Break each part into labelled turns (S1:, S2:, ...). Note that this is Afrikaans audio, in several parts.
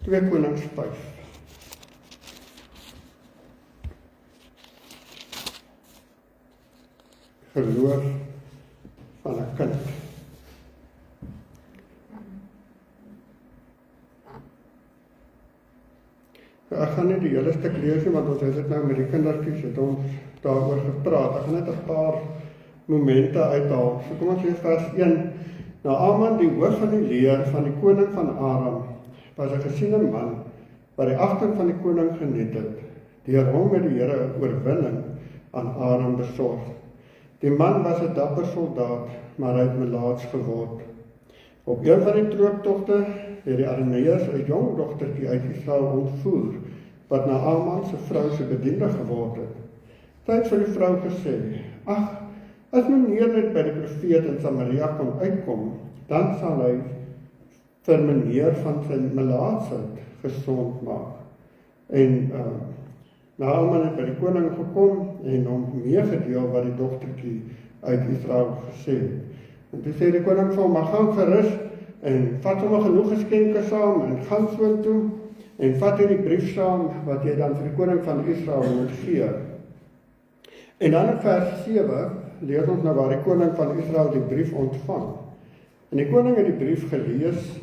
S1: 2 Konings 5. Verloor van 'n kind. Ek gaan nie die hele stuk lees nie, want ons het dit nou met die kindertjies, het ons daaroor gepraat. Ek gaan net 'n paar momente uithaal. So kom ons lees vers 1. Naaman, die hoof van die leer van die koning van Aram, was 'n gesiene man, wat die agting van die koning geniet het, deur hom met die Here oorwinning aan Aram besorg. Die man was 'n dapper soldaat, maar hy het melaats geword. Op een van die trooptogte het die Arameërs 'n jong dogtertjie uit Israel ontvoer, wat Naaman se vrou se bediende geword het. Sy het vir die vrou gesê, ag, as meneer net by die profeet in Samaria kon uitkom, dan sal hy vir meneer van sy melaatsheid gesond maak. En Naaman het by die koning gekom en hom meegedeel wat die dogtertjie uit Israel gesê het. En toe sê die koning vir hom, maar gaan gerus en vat hom genoeg geskenke saam en gaan soontoe en vat hierdie brief saam wat jy dan vir die koning van Israel moet gee. En dan in vers 7 lees ons nou waar die koning van Israel die brief ontvang. En die koning het die brief gelees,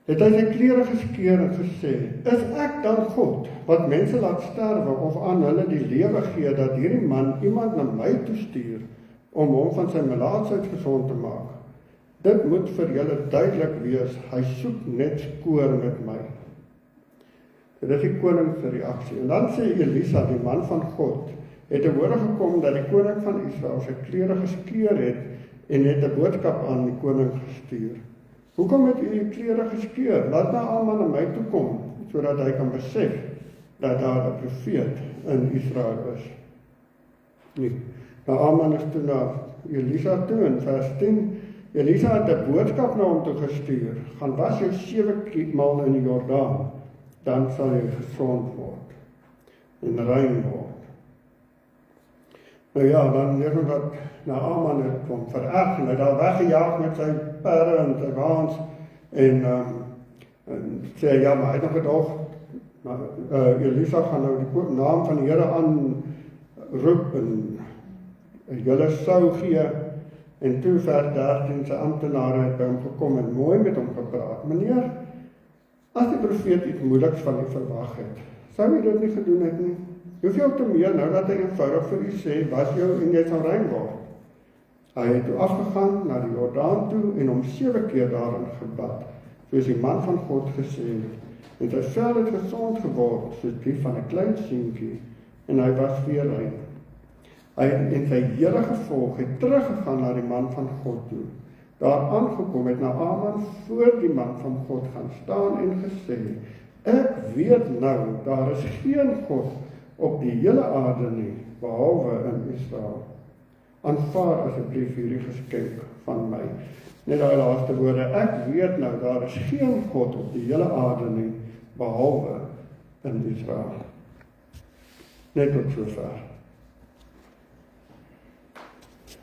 S1: het hy sy klere geskeur en gesê, is ek dan God, wat mense laat sterwe of aan hulle die lewe gee, dat hierdie man iemand na my toestuur, om hom van sy melaatsheid gesond te maak? Dit moet vir julle duidelik wees, hy soek net skoor met my. Dit is die koning se reaksie. En dan sê Elisa, die man van God, het te hore gekom dat die koning van Israel sy klere geskeur het en het 'n boodskap aan die koning gestuur. Hoekom het u die klere geskeur? Laat Naaman na my toe kom, sodat hy kan besef dat daar 'n profeet in Israel is. Nee. Naaman is toe na Elisa toe in vers 10. Elisa het 'n boodskap na hom toe gestuur. Gaan was jou 7 maal in die Jordaan, dan sal jy gesond word en rein word. Nou ja, dan leer ons dat Naaman het hom vererg en hy daar weggejaag met sy perde en sy waans en sê, ja, maar hy het nog gedog, Elisa gaan nou die naam van die Here aanroep en julle sou gee, en toe vers 13 sy amptenare het by hom gekom en mooi met hom gepraat. Meneer, as die profeet iets moeilijks van u verwag het, sou u dit nie gedoen het nie? Hoeveel te meer nou dat hy eenvoudig vir u sê, was jou en jy sal rein word. Hy het toe afgegaan na die Jordaan toe en hom 7 keer daarin gebad, soos die man van God gesê het. En sy vel het gesond geword, soos die van 'n klein seentjie, en hy was weer rein. Hy en sy hele gevolg het teruggegaan na die man van God toe. Daar aangekom het Naaman voor die man van God gaan staan en gesê, ek weet nou, daar is geen God op die hele aarde nie, behalwe in Israel. Aanvaar asseblief hierdie geskenk van my. Net daai laaste woorde, ek weet nou, daar is geen God op die hele aarde nie, behalwe in Israel. Net tot sover.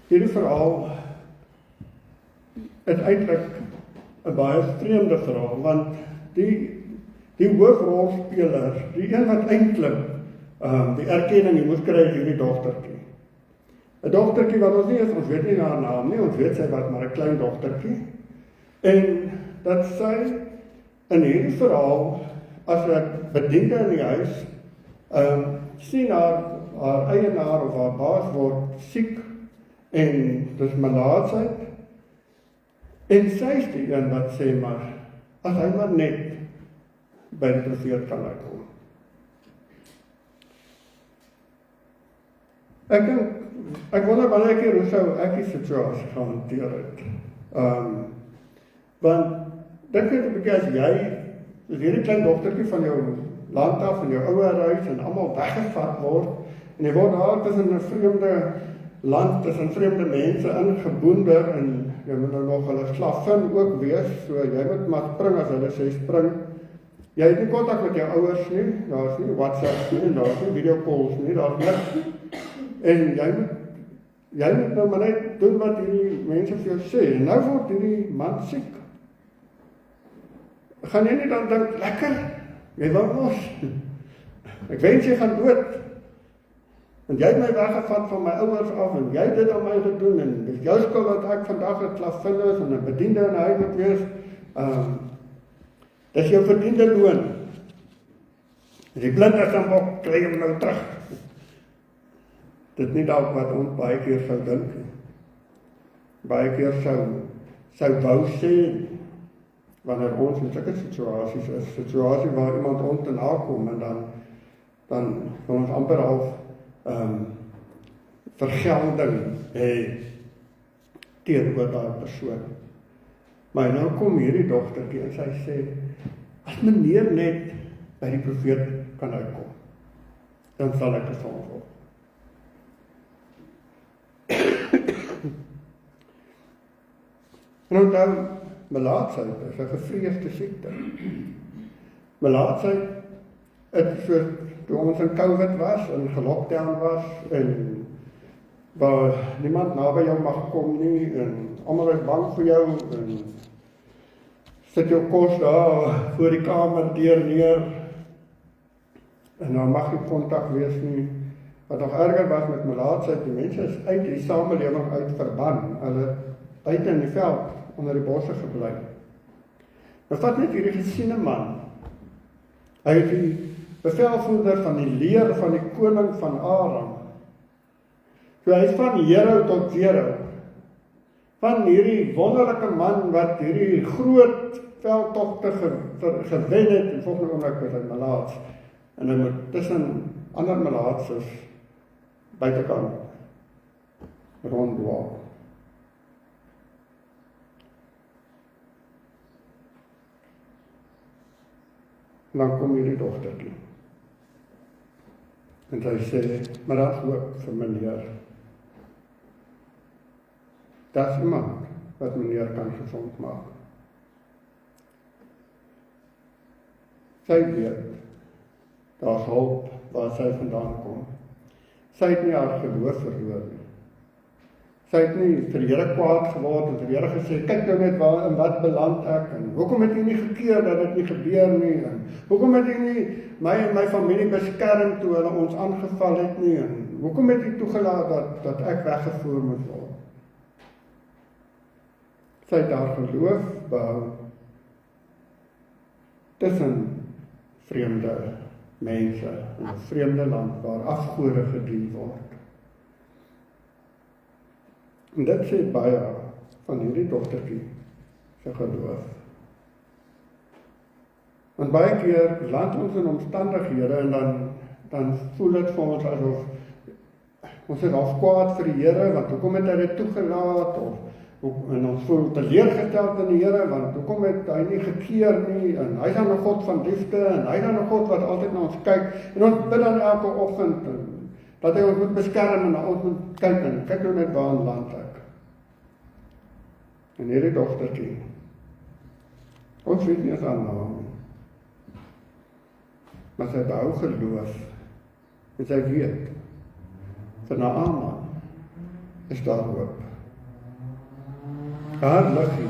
S1: Hierdie verhaal is eintlik 'n baie vreemde verhaal, want die hoofrolspeler, die een wat eintlik die erkenning jy moes kry, hierdie dogtertjie. 'n Dogtertjie wat ons nie eens, ons weet nie haar naam nie, ons weet sy was maar 'n klein dogtertjie. En dat sy in hierdie verhaal, as 'n bediende in die huis, sien haar eienaar of haar baas word siek, en dis melaatsheid, en sy is die een wat sê maar, as hy maar net by die profeet kan uitkom. Ek wonder baie keer hoe sou ek die situasie gaan hanteer het. Want, dink net 'n bietjie as jy, soos hierdie klein dogtertjie van jou land af, in jou ouerhuis, en almal weggevat word, en jy word daar tussen 'n vreemde land, tussen vreemde mense ingeboender, en jy moet nou nog hulle slavin ook wees, so jy moet maar spring as hulle sê spring. Jy het nie kontak met jou ouers nie, daar is nie WhatsApp nie, en daar is nie videocalls nie, daar is niks. En jy moet nou maar net doen wat hierdie mense vir jou sê, en nou word hierdie man siek. gaan jy nie dan dink, lekker, jy wou mos. Ek wens jy gaan dood. Want jy het my weggevat van my ouers af, en jy het dit aan my gedoen, en dis jou skuld dat ek vandag 'n slavin is, en 'n bediende in 'n huis moet wees. Dis jou verdiende loon. As jy blind is, dan ook kry jy hom nou terug. Dit is nie dalk wat ons baie keer sou dink. Baie keer sou wou sê, wanneer ons in sulke situasies is, situasie waar iemand ons te nakom, en dan wil ons amper half vergelding hê teenoor daai persoon. Maar nou kom hierdie dogtertjie en sy sê, as meneer net by die profeet kan uitkom, dan sal ek gesond word. En onthou, melaatsheid is 'n gevreesde siekte. Melaatsheid, toe ons in COVID was, en gelockdown was, en waar niemand naby jou mag kom nie, en almal is bang vir jou, en sit jou kos daar voor die kamer deur neer, en dan mag nie kontak wees nie. Wat nog erger was met melaatsheid, die mense is uit die samelewing uit verban, hulle buite in die veld, onder die bosse gebly. Nou vat net hierdie gesiene man, hy is die bevelvoerder van die leer van die koning van Aram. So hy is van hero tot zero. Van hierdie wonderlike man wat hierdie groot veldtogte gewen het, en volgende oomblik was hy melaats. En hy moet tussen ander melaatses buitekant ronddwaal. En dan kom hierdie dogtertjie. En sy sê, maar daar is hoop vir meneer. Daar is iemand wat meneer kan gesond maak. Sy weet, daar is hulp waar sy vandaan kom. Sy het nie haar geloof verloor nie. Sy het nie vir die Here kwaad geword en vir die Here gesê, kyk nou net waar in wat beland ek, en hoekom het jy nie gekeer dat dit nie gebeur nie, en hoekom het jy nie my en my familie beskerm toe hulle ons aangeval het nie, en hoekom het jy toegelaat dat ek weggevoer moet word? Sy het haar geloof behou tussen vreemde mense in 'n vreemde land waar afgode gedien word. En dit sê baie van hierdie dogtertjie se geloof. Want baie keer land ons in omstandighede en dan voel dit vir ons asof ons is half kwaad vir die Here, want hoekom het hy dit toegelaat, en ons voel teleurgesteld in die Here, want hoekom het hy nie gekeer nie, en hy is dan 'n God van liefde, en hy is dan 'n God wat altyd na ons kyk, en ons bid dan elke oggend, dat hy ons moet beskerm, en na ons moet kyk, en kyk nou net waar in land ek. En hierdie dogtertjie, ons weet nie eens haar naam nie, maar sy behou geloof, en sy weet, vir Naaman is daar hoop. Haar liggie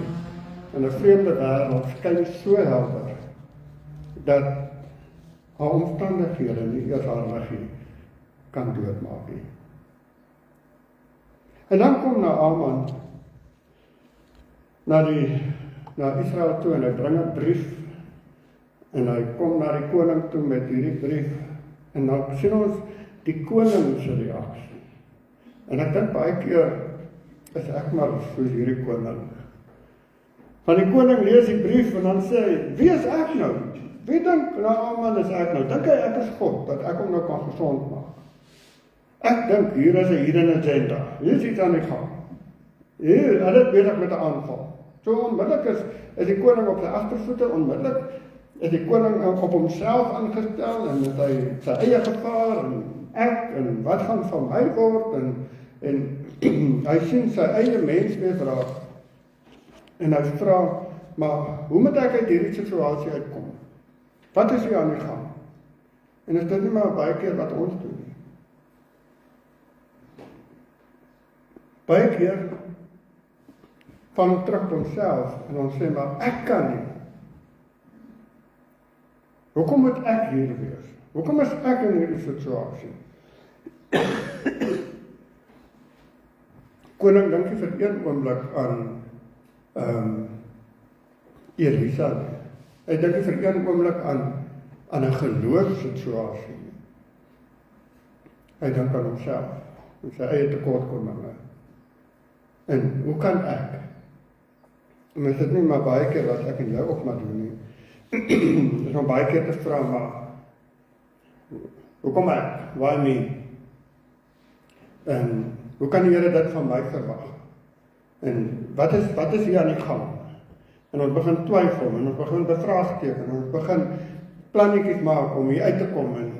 S1: in 'n vreemde wêreld skyn so helder, dat haar omstandighede nie eers haar liggie kan doodmaak nie. En dan kom Naaman na Israel toe, en hy bring 'n brief, en hy kom na die koning toe met hierdie brief, en dan sien ons die koning se reaksie. En ek dink baie keer is ek maar soos hierdie koning. Van die koning lees die brief, en dan sê hy, wie is ek nou? Wie dink Naaman is ek nou? Dink hy ek is God, dat ek hom nou kan gesond maak? Ek dink hier is 'n hidden agenda. Hier is iets aan die gang. Hier, hulle besig met 'n aanval. So onmiddellik is die koning op sy agtervoete, onmiddellik is die koning op homself aangestel, en met sy eie gevaar, en wat gaan van my word, en hy sien sy eie menswees raak, en hy vra, maar hoe moet ek uit hierdie situasie uitkom? Wat is hier aan die gang? En is dit nie maar baie keer wat ons doen nie? Baie keer van terug op onsself, en ons sê, maar ek kan nie. Hoekom moet ek hier wees? Hoekom is ek in hierdie situasie? Koning dink nie vir een oomblik aan Elisa nie. Hy dink nie vir een oomblik aan 'n geloofssituasie nie. Hy dink aan homself, en sy eie tekortkominge. En hoe kan ek? En is dit nie maar baie keer wat ek en jy ook maar doen nie. Dis maar baie keer te vra, maar hoekom ek? Why me? En hoe kan die Here dit van my verwag? En wat is hier aan die gang? En ons begin twyfel, en ons begin bevraagteken, en ons begin plannetjies maak om hier uit te kom, en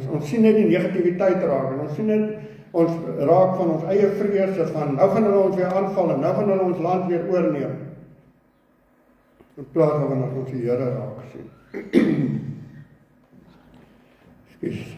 S1: ons sien net die negativiteit raak, en ons sien net, ons raak van ons eie vrese, van nou gaan hulle ons weer aanval, en nou gaan hulle ons land weer oorneem. In plaas van ons die Here raak sien. Ekskuus.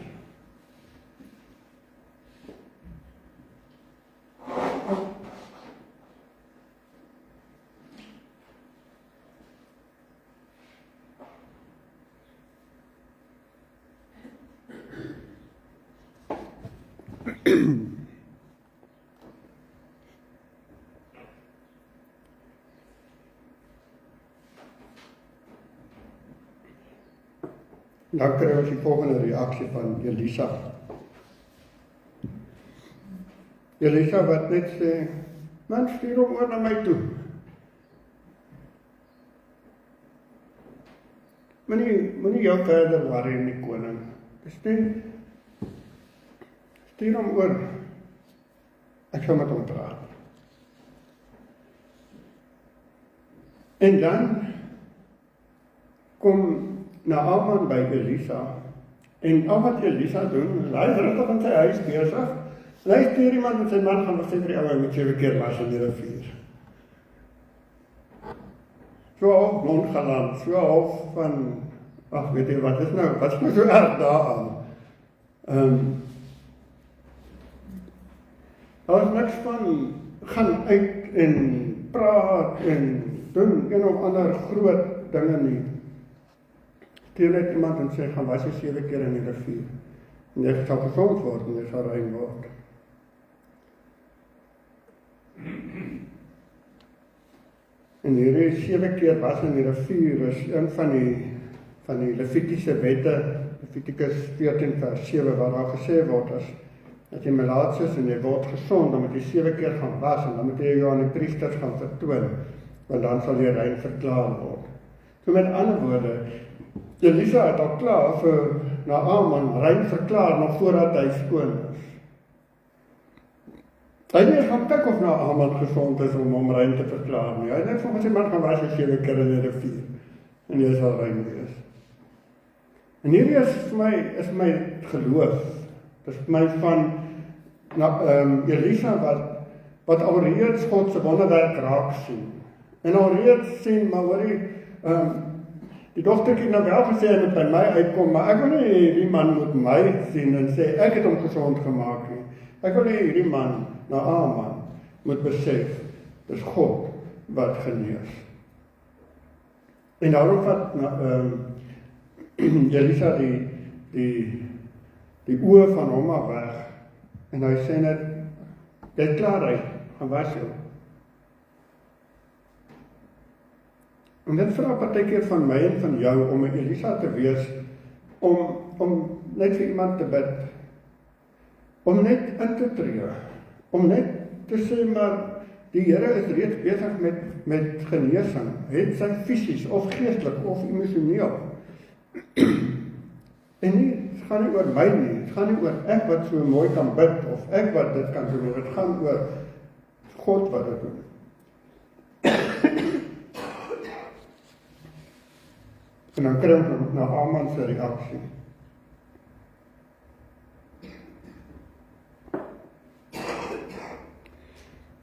S1: Dan kry ons die volgende reaksie van Elisa. Elisa wat net sê, man, stuur hom oor na my toe. Moenie jou verder worry in die koning. Stuur hom oor. Ek sal met hom praat. En dan kom Naaman by Elisa, en al wat Elisa doen, hy is rustig in sy huis besig, en hy stuur iemand met sy man gaan sê vir die ou, hy moet 7 keer was in die rivier. So half nonchalant, so half van, ag weet jy wat is nou so erg daaraan? Daar is niks van, gaan uit en praat en doen een of ander groot dinge nie. Stuur net iemand en sê, gaan was jy 7 keer in die rivier. En jy sal gesond word en jy sal rein word. En hierdie 7 keer was in die rivier is een van die Levitiese wette, Levitikus 14 vers 7, waar daar gesê word as jy melaats is en jy word gesond, dan moet jy 7 keer gaan was en dan moet jy jou aan die priesters gaan vertoon, want dan sal jy rein verklaar word. So met ander woorde, Elisa het al klaar vir Naaman rein verklaar nog voordat hy skoon is. Hy het nie gaan kyk of Naaman gesond is om hom rein te verklaar nie. Hy het net vir sy man gaan was jy 7 keer in die rivier en jy sal rein wees. En hierdie is vir my geloof. Dit is vir my van Elisa wat alreeds God se wonderwerk raak sien. En alreeds sien, maar hoorie, die dogtertjie nou wel gesê hy moet by my uitkom, maar ek wil nie hierdie man moet my sien en sê ek het hom gesond gemaak nie. Ek wil nie hierdie man, Naaman, moet besef, dis God wat genees. En daarom vat Elisa die oë van hom af weg en hy sê net, jy het klaar uit, gaan was jou. En dit vra partykeer van my en van jou om 'n Elisa te wees, om net vir iemand te bid, om net in te tree, om net te sê, maar die Here is reeds besig met genesing, het sy fisies of geestelik of emosioneel. En nie, het gaan nie oor my nie, het gaan nie oor ek wat so mooi kan bid, of ek wat dit kan doen, het gaan oor God wat dit doen. En dan kry ons Naaman se reaksie.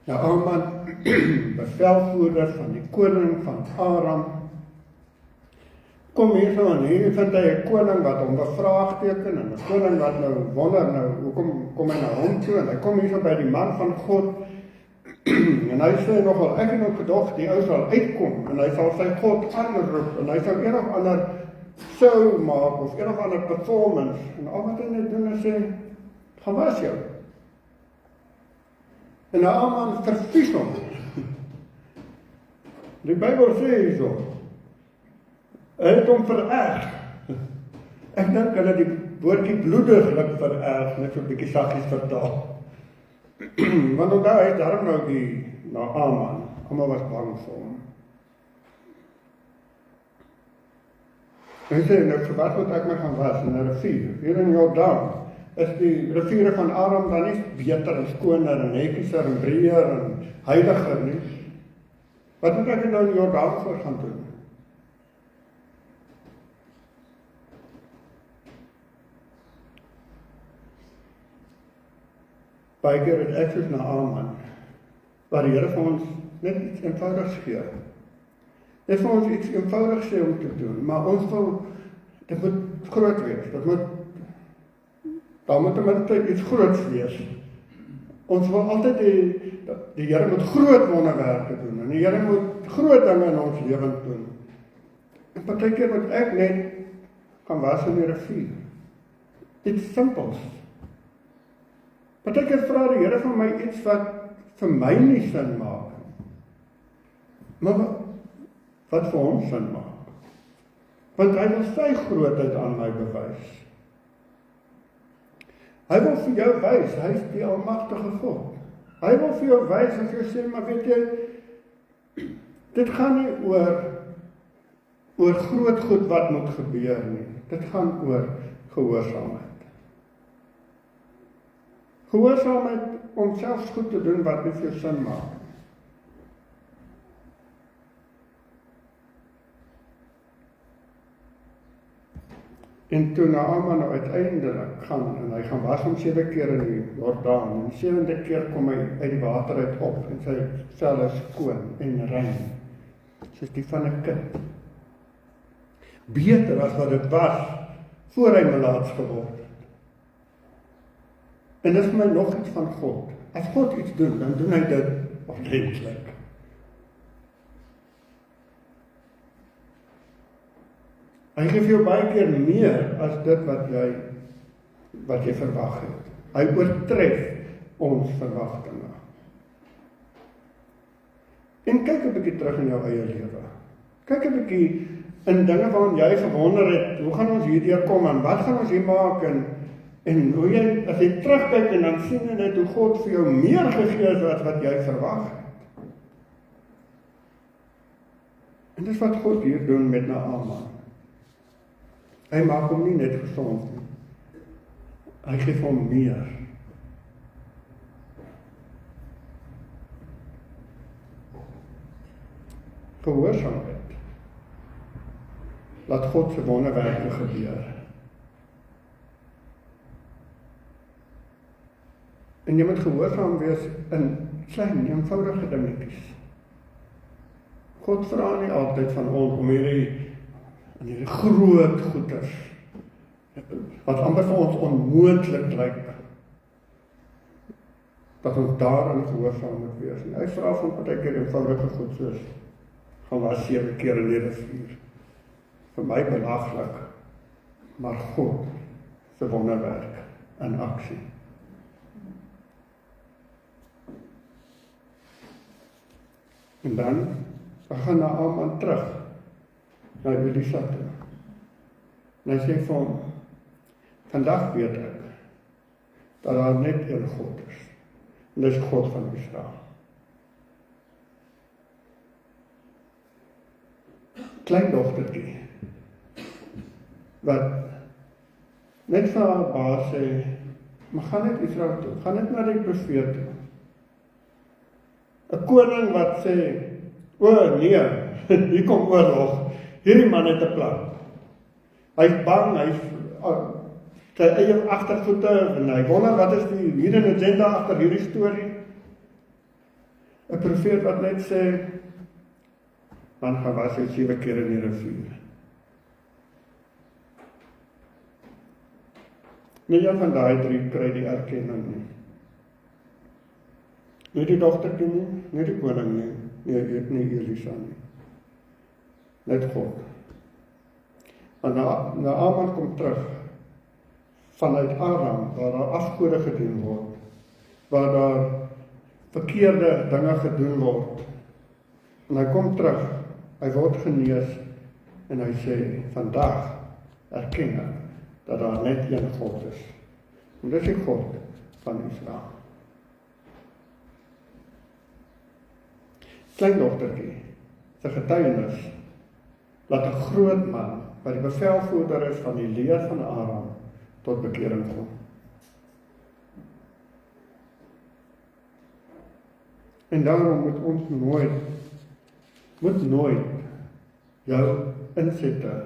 S1: Naaman, bevelvoerder van die koning van Aram, kom hier so en hier vind hy 'n koning wat hom bevraagteken en 'n koning wat nou wonder, hoekom kom hy na hom toe, en hy kom hier so by die man van God, en hy sê ek het nog gedog, die ou sal uitkom, en hy sal sy God aanroep, en hy sal een of ander show maak of een of ander performance en al wat hy net doen is sê, gaan was jou. En nou Aman vervies hom. Die Bybel sê hierso, hy het hom vererg. Ek dink hulle die woordjie bloediglik vererg, net so 'n bietjie saggies vertaal. Want onthou hy het daarom nou die Aman, almal was bang vir hom. Hy sê, nou vir wat moet ek my gaan was in 'n rivier? Hier in Jordaan is die riviere van Aram dan nie beter en skoner en netjieser en breër en heiliger nie. Wat moet ek nou in Jordaan voor gaan doen? Baie keer het ek soos na Aman, waar die Here vir ons net iets eenvoudigs gee. Net vir ons iets eenvoudigs sê om te doen, maar ons wil, dit moet groot wees, daar moet ten iets groots wees. Ons wil altyd die Here moet groot wonderwerke doen, en die Here moet groot dinge in ons lewens doen. En partykeer moet ek net gaan was in die rivier. Iets simpels. Partykeer vra die Here van my iets wat vir my nie sin maak. Maar wat vir hom sin maak. Want hy wil sy grootheid aan my bewys. Hy wil vir jou wys, hy is die almagtige God. Hy wil vir jou wys en vir jou sê, maar weet jy, dit gaan nie oor groot goed wat moet gebeur nie. Dit gaan oor gehoorsaamheid. Gehoorsaamheid om selfs goed te doen wat nie vir jou sin maak. En toe Naaman nou uiteindelik gaan, en hy gaan was hom 7 keer in die Jordaan, en die 7de keer kom hy uit die water uit op, en sy vel is skoon en rein, soos die van 'n kind. Beter as wat dit was, voor hy melaats geword het. En dis vir my nog iets van God. As God iets doen, dan doen hy dit ordentlik. Hy gee vir jou baie keer meer as dit wat jy verwag het. Hy oortref ons verwagtinge. En kyk 'n bietjie terug in jou eie lewe. Kyk 'n bietjie in dinge waaraan jy gewonder het, hoe gaan ons hierdeur kom en wat gaan ons hier maak en hoe jy, as jy terugkyk en dan sien jy net hoe God vir jou meer gegee het as wat jy verwag het. En dis wat God hier doen met Naaman. Hy maak hom nie net gesond nie. Hy gee hom meer. Gehoorsaamheid. Laat God se wonderwerke gebeur. En jy moet gehoorsaam wees in klein, eenvoudige dingetjies. God vra nie altyd van ons om hierdie groot goeders, wat amper vir ons onmoontlik lyk, dat ons daarin gehoorsaam moet wees. En hy vra van partykeer eenvoudige goed soos, gaan was 7 keer in die rivier. Vir my belaglik, maar God se wonderwerk in aksie. En dan gaan Naaman terug na Elisa toe. En hy sê vir hom, vandag weet ek dat daar net een God is. En dis God van Israel. Kleindogtertjie wat net vir haar baas sê, maar gaan net Israel toe, gaan net na die profeet toe. 'n koning wat sê, o nee, hier kom oorlog, hierdie man het 'n plan. Hy is bang, hy is sy eie agtervoete, en hy wonder wat is die hidden agenda agter hierdie storie. 'n profeet wat net sê, man gaan was hy 7 keer in die rivier. Nie een van daai 3 kry die erkenning nie. Nie die dogtertjie nie, nie die koning nie, nie Elisa nie. Net God. En Naaman kom terug vanuit Aram, waar daar afgode gedoen word, waar daar verkeerde dinge gedoen word. En hy kom terug, hy word genees, en hy sê, vandag erken ek dat daar net een God is. En dis die God van Israel. Kleindogtertjie, sy getuienis, laat 'n groot man, wat die bevelvoerder is van die leer van Aram, tot bekering kom. En daarom moet ons nooit jou insette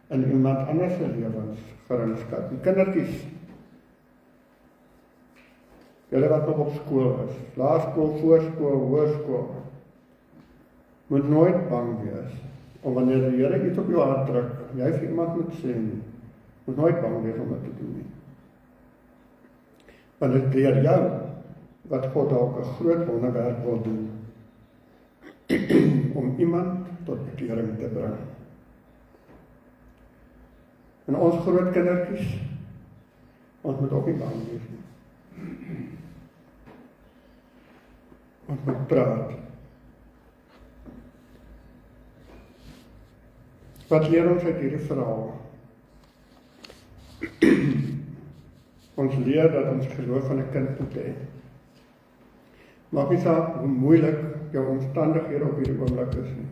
S1: in iemand anders se lewens geringskat. Die kindertjies, julle wat nog op skool is, laerskool, voorskool, hoërskool, moet nooit bang wees, om wanneer die Here iets op jou hart druk, jy vir iemand moet sê nie, moet nooit bang wees om dit te doen nie. Want dit leer jou, wat God dalk 'n groot wonderwerk wil doen, om iemand tot bekering te bring. En ons groot kindertjies, ons moet ook nie bang wees nie. Ons moet praat. Wat leer ons uit hierdie verhaal? Ons leer dat ons geloof van 'n kind moet hê. Maak nie saak hoe moeilik jou omstandighede op hierdie oomblik is nie.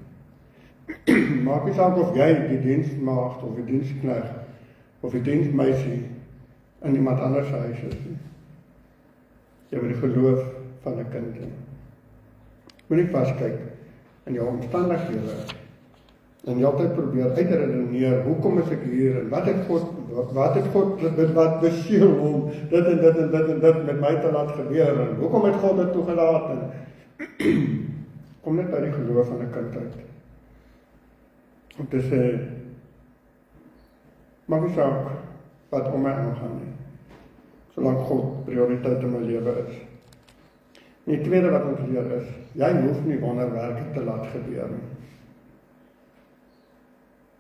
S1: Maak nie saak of jy die diensmaagd of die diensknegt of die dienstmeisie in iemand anders se huis is nie. Jy moet die geloof van 'n kind hê. Moenie vaskyk in jou omstandighede en jy altyd probeer uitredeneer, hoekom is ek hier en wat het God wat besiel om dit en dit en dit en dit met my te laat gebeur en hoekom het God dit toegelaat en kom net by die geloof van 'n kind uit. Om te sê, maak nie saak wat om my aangaan nie, solank God prioriteit in my lewe is. En die tweede wat ons leer is, jy hoef nie wonderwerke te laat gebeur nie.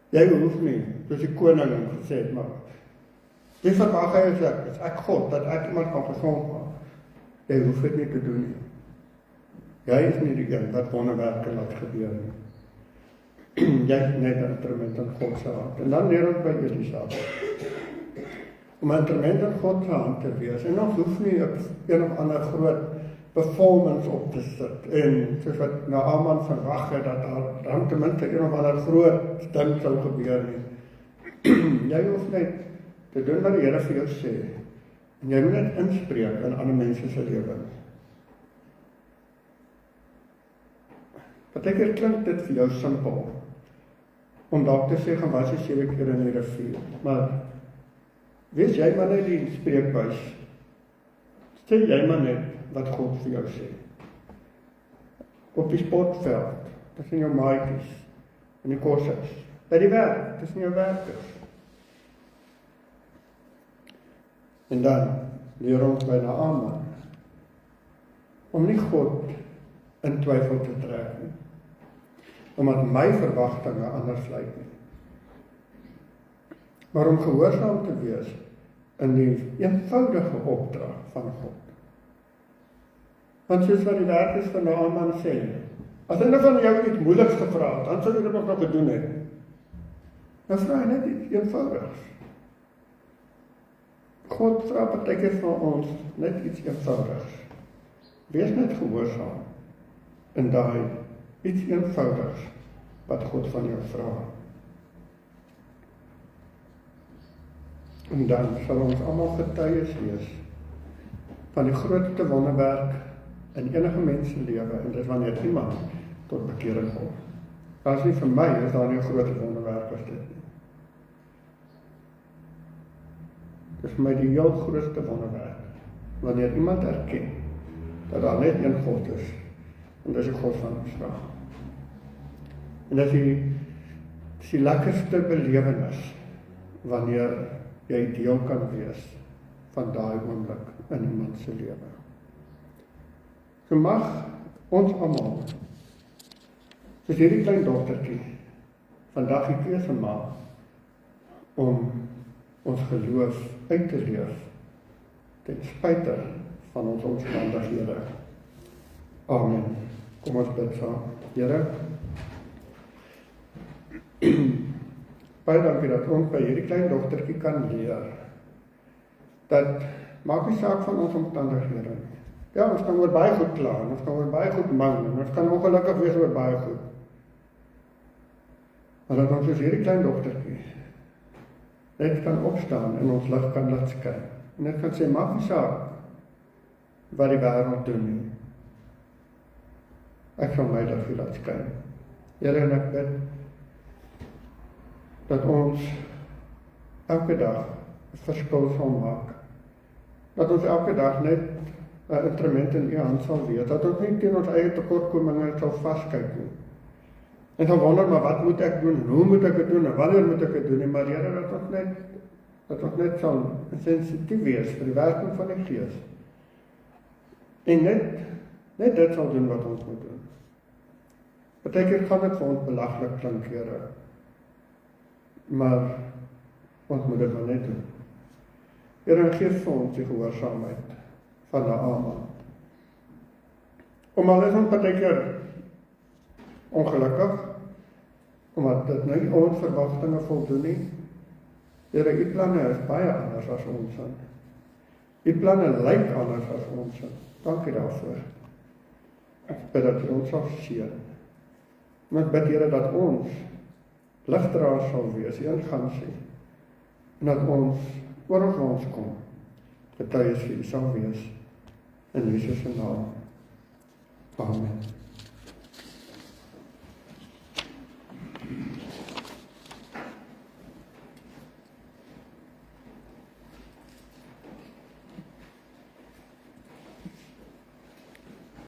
S1: Jy hoef nie, soos die koning gesê het, maar die verwag hy is ek God, dat ek iemand kan gesond maak. Jy hoef dit nie te doen nie. Jy is nie die een wat wonderwerke laat gebeur nie. Jy is net 'n instrument in God se hand. En dan leer ons by Elisabeth, om 'n instrument in God se hand te wees. En ons hoef nie een of ander groot performance op te sit. En soos wat Naaman verwag het, dat daar dan ten minste een of ander groot ding sou gebeur nie. Jy hoef net te doen wat die Here vir jou sê. En jy moet net inspreek in ander mense se lewens. Partykeer klink dit vir jou simpel, om dalk te sê, gaan was jy 7 keer in die rivier. Maar, wees jy maar net die spreekbuis. Sê jy maar net wat God vir jou sê. Op die sportveld, tussen jou maatjies, in die kursus, by die werk, tussen jou werkers. En dan leer ons by Naaman, om nie God in twyfel te trek nie, omdat my verwagtinge anders lyk nie. Maar om gehoorsaam te wees in die eenvoudige opdrag van God. Want soos wat die werkers van Naaman sê, as hulle van jou iets moeiliks gevra het, dan sou jy dit nog gedoen het. Dan vra hy net iets eenvoudigs. God vra partykeer van ons net iets eenvoudigs. Wees net gehoorsaam in daai iets eenvoudigs wat God van jou vra. En dan sal ons almal getuies wees van die grootste wonderwerk in enige mens se lewe, en dis wanneer iemand tot bekering kom. As nie vir my is daar nie 'n groter wonderwerk as dit nie. Dis vir my die heel grootste wonderwerk, wanneer iemand erken dat daar net een God is, en dis die God van Israel. En dis die lekkerste belewenis, wanneer jy deel kan wees van daai oomblik in iemand se lewe. So mag ons almal, soos hierdie klein dogtertjie, vandag die keuse maak om ons geloof uit te leef ten spyte van ons omstandighede. Amen. Kom ons bid saam. Here, baie dankie dat ons by hierdie klein dogtertjie kan leer, dat maak nie saak van ons omstandighede nie. Ja, ons kan oor baie goed kla, ons kan oor baie goed mang, ons kan ongelukkig wees oor baie goed. Maar dat ons soos hierdie klein dogtertjie net kan opstaan en ons lig kan laat skyn. En net kan sê, maak nie saak wat die wêreld doen nie. Ek gaan my lig laat skyn. Here, en ek bid dat ons elke dag 'n verskil sal maak. Dat ons elke dag net 'n instrument in U hand sal wees, dat ons nie teen ons eie tekortkominge sal vaskyk nie. En dan wonder, maar wat moet ek doen? Hoe moet ek dit doen? En wanneer moet ek dit doen? Maar Here, dat ons net sal sensitief wees vir die werking van die Gees. En net dit sal doen wat ons moet doen. Partykeer gaan dit vir ons belaglik klink, Here. Maar ons moet dit maar net doen. Here, gee vir ons die gehoorsaamheid van Naaman. Omdat is ons partykeer ongelukkig, omdat dit nie ons verwagtinge voldoen nie. Here, U planne is baie anders as ons sin. U planne lyk anders as ons sin. Dankie daarvoor. Ek bid dat U ons sal seën. En ek bid, Here, dat ons ligdraers sal wees, U gaan sê. En dat ons, oor ons kom, getuies vir U sal wees. In Jesus se naam. Amen.